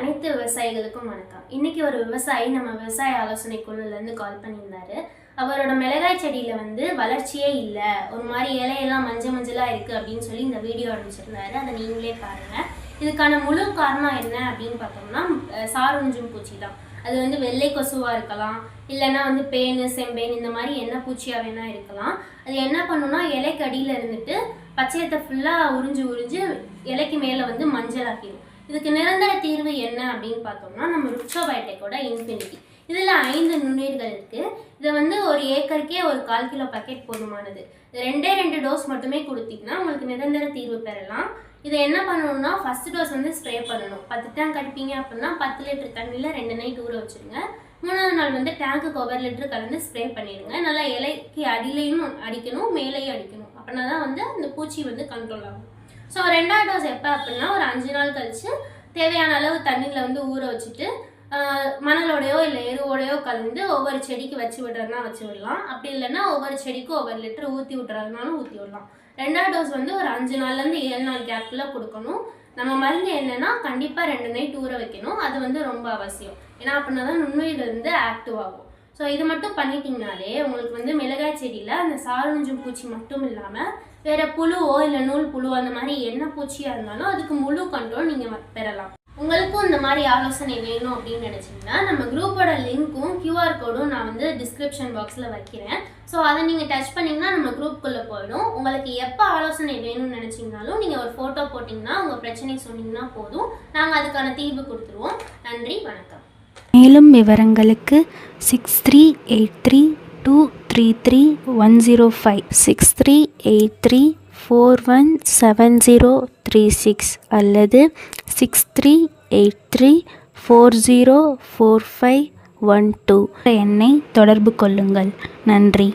அனைத்து விவசாயிகளுக்கும் வணக்கம். இன்னைக்கு ஒரு விவசாயி நம்ம விவசாய ஆலோசனை குழுலேருந்து கால் பண்ணியிருந்தாரு. அவரோட மிளகாய் செடியில் வளர்ச்சியே இல்லை, ஒரு மாதிரி இலையெல்லாம் மஞ்சளாக இருக்குது அப்படின்னு சொல்லி இந்த வீடியோ அனுப்பிச்சிருந்தாரு. அதை நீங்களே பாருங்கள். இதுக்கான முழு காரணம் என்ன அப்படின்னு பார்த்தோம்னா சாருஞ்சும் பூச்சி தான். அது வெள்ளை கொசுவாக இருக்கலாம், இல்லைன்னா பேனு செம்பேன் இந்த மாதிரி என்ன பூச்சியாக வேணா இருக்கலாம். அது என்ன பண்ணுன்னா இலைக்கு அடியில் இருந்துட்டு பச்சையத்தை ஃபுல்லாக உறிஞ்சு இலைக்கு மேலே மஞ்சள் ஆக்கிடும். இதுக்கு நிரந்தர தீர்வு என்ன அப்படின்னு பார்த்தோம்னா நம்ம ருக்ஸோபயோடெக்கோட இன்ஃபினிட்டி. இதில் 5 நுண்ணுயிர்கள் இருக்குது. இதை ஒரு ஏக்கருக்கே ஒரு 1/4 கிலோ பாக்கெட் போதுமானது. 2 டோஸ் மட்டுமே கொடுத்தீங்கன்னா உங்களுக்கு நிரந்தர தீர்வு பெறலாம். இதை என்ன பண்ணணும்னா ஃபர்ஸ்ட் டோஸ் ஸ்ப்ரே பண்ணணும். 10 டேங்க் அடிப்பீங்க அப்படின்னா 10 லிட்டர் தண்ணியில் 2 நைட் ஊற வச்சுருங்க. 3ஆவது நாள் டேங்க்குக்கு 1 லிட்டர் கலந்து ஸ்ப்ரே பண்ணிடுங்க. நல்லா இலைக்கு அடியிலையும் அடிக்கணும், மேலேயும் அடிக்கணும். அப்படின்னா தான் அந்த பூச்சி கண்ட்ரோல் ஆகும். ஸோ 2ஆவது டோஸ் எப்போ அப்படின்னா ஒரு 5 நாள் கழித்து தேவையான அளவு தண்ணியில் ஊற வச்சுட்டு மணலோடையோ இல்லை எருவோடையோ கலந்து ஒவ்வொரு செடிக்கு வச்சு விடுறதுனா வச்சு விடலாம். அப்படி இல்லைன்னா ஒவ்வொரு செடிக்கும் 1 லிட்டர் ஊற்றி விட்டுறதுனாலும் ஊற்றி விடலாம். 2ஆவது டோஸ் ஒரு 5 நாள்லேருந்து 7 நாள் கேப்பில் கொடுக்கணும். நம்ம மருந்து என்னென்னா கண்டிப்பாக 2 நைட் ஊற வைக்கணும். அது ரொம்ப அவசியம். ஏன்னா அப்படின்னா தான் நுண்ணுயிர் ஆக்டிவ் ஆகும். ஸோ இது மட்டும் பண்ணிட்டீங்கனாலே உங்களுக்கு மிளகாய் செடியில் அந்த சாருஞ்சும் பூச்சி மட்டும் இல்லாமல் வேறு புழுவோ இல்லை நூல் புழு அந்த மாதிரி என்ன பூச்சியாக இருந்தாலும் அதுக்கு முழு கண்ட்ரோல் நீங்கள் பெறலாம். உங்களுக்கும் இந்த மாதிரி ஆலோசனை வேணும் அப்படின்னு நினச்சிங்கன்னா நம்ம குரூப்போட லிங்க்கும் QR கோடும் நான் டிஸ்கிரிப்ஷன் பாக்ஸில் வைக்கிறேன். ஸோ அதை நீங்கள் டச் பண்ணிங்கன்னா நம்ம குரூப்புக்குள்ளே போயிடும். உங்களுக்கு எப்போ ஆலோசனை வேணும்னு நினச்சிங்கனாலும் நீங்கள் ஒரு ஃபோட்டோ போட்டிங்கன்னா உங்கள் பிரச்சனை சொன்னீங்கன்னா போதும், நாங்கள் அதுக்கான தீர்வு கொடுத்துருவோம். நன்றி, வணக்கம். மேலும் விவரங்களுக்கு 6383233105 6383417036 அல்லது 6383404512 எண்ணை தொடர்பு கொள்ளுங்கள். நன்றி.